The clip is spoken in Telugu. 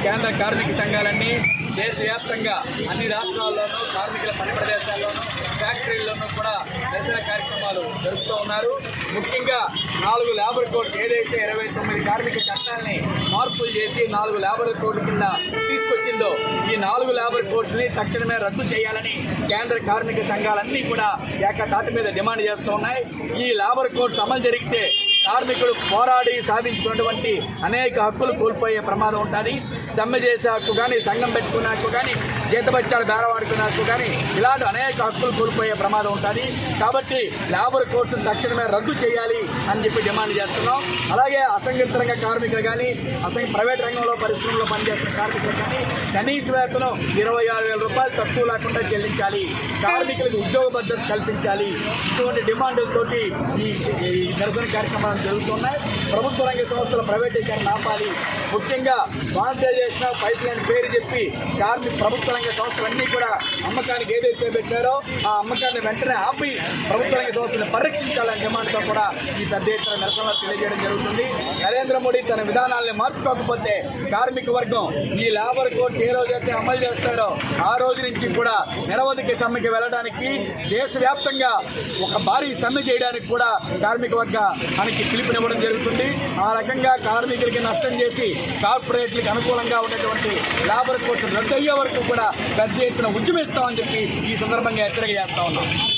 కేంద్ర కార్మిక సంఘాలన్నీ దేశవ్యాప్తంగా అన్ని రాష్ట్రాల్లోనూ కార్మికుల పని ప్రదేశాల్లోనూ ఫ్యాక్టరీల్లోనూ కూడా నిరసన కార్యక్రమాలు జరుపుతూ ఉన్నారు. ముఖ్యంగా 4 లేబర్ కోడ్ ఏదైతే 29 కార్మిక చట్టాలని మార్పులు చేసి 4 లేబర్ కోడ్ కింద తీసుకొచ్చిందో ఈ 4 లేబర్ కోడ్స్ని తక్షణమే రద్దు చేయాలని కేంద్ర కార్మిక సంఘాలన్నీ కూడా ఏకతాటి మీద డిమాండ్ చేస్తూ ఉన్నాయి. ఈ లేబర్ కోడ్స్ అమలు జరిగితే కార్మికులు పోరాడి సాధించుకున్నటువంటి అనేక హక్కులు కోల్పోయే ప్రమాదం ఉంటుంది. సమ్మె చేసే హక్కు కానీ, సంఘం పెట్టుకునే హక్కు కానీ, జీతబత్యాలు బేరవాడుకునే హక్కు కానీ ఇలాంటి అనేక హక్కులు కోల్పోయే ప్రమాదం ఉంటుంది. కాబట్టి లేబర్ కోడ్స్ తక్షణమే రద్దు చేయాలి అని చెప్పి డిమాండ్ చేస్తున్నాం. అలాగే అసంఘటిత రంగ కార్మికులు కానీ, ప్రైవేట్ రంగంలో పరిశ్రమలో పనిచేస్తున్న కార్మికులు కానీ కనీస వేతనం 26,000 రూపాయలు తక్కువ లేకుండా చెల్లించాలి, కార్మికులకు ఉద్యోగ భద్రత కల్పించాలి. ఇటువంటి డిమాండ్లతోటి ఈ నిరసన కార్యక్రమాలు జరుగుతున్నాయి. ప్రభుత్వ రంగ సంస్థల ప్రైవేటీకరణ ఆపాలి. ముఖ్యంగా మానిటైజేషన్ ఆఫ్ పైప్ లైన్ పేరు చెప్పి ప్రభుత్వ రంగ సంస్థలన్నీ కూడా అమ్మకానికి ఏదైతే పెట్టారో ఆ అమ్మకాన్ని వెంటనే ఆపి ప్రభుత్వ రంగ సంస్థలను పరిరక్షించాలనే డిమాండ్తో కూడా ఈ పెద్ద ఎత్తున నిరసనలు తెలియజేయడం జరుగుతుంది. నరేంద్ర మోడీ తన విధానాలను మార్చుకోకపోతే కార్మిక వర్గం ఈ లేబర్ కోడ్ ఏ రోజైతే అమలు చేస్తారో ఆ రోజు నుంచి కూడా నిరవధిక సమ్మెకి వెళ్ళడానికి, దేశవ్యాప్తంగా ఒక భారీ సమ్మె చేయడానికి కూడా కార్మిక వర్గానికి పిలుపునివ్వడం జరుగుతుంది. ఆ రకంగా కార్మికులకి నష్టం చేసి కార్పొరేట్లకు అనుకూలంగా ఉన్నటువంటి లేబర్ కోడ్స్ రద్దు అయ్యే వరకు కూడా పెద్ద ఎత్తున ఉద్యమిస్తామని చెప్పి ఈ సందర్భంగా హెచ్చరిక చేస్తా ఉన్నాం.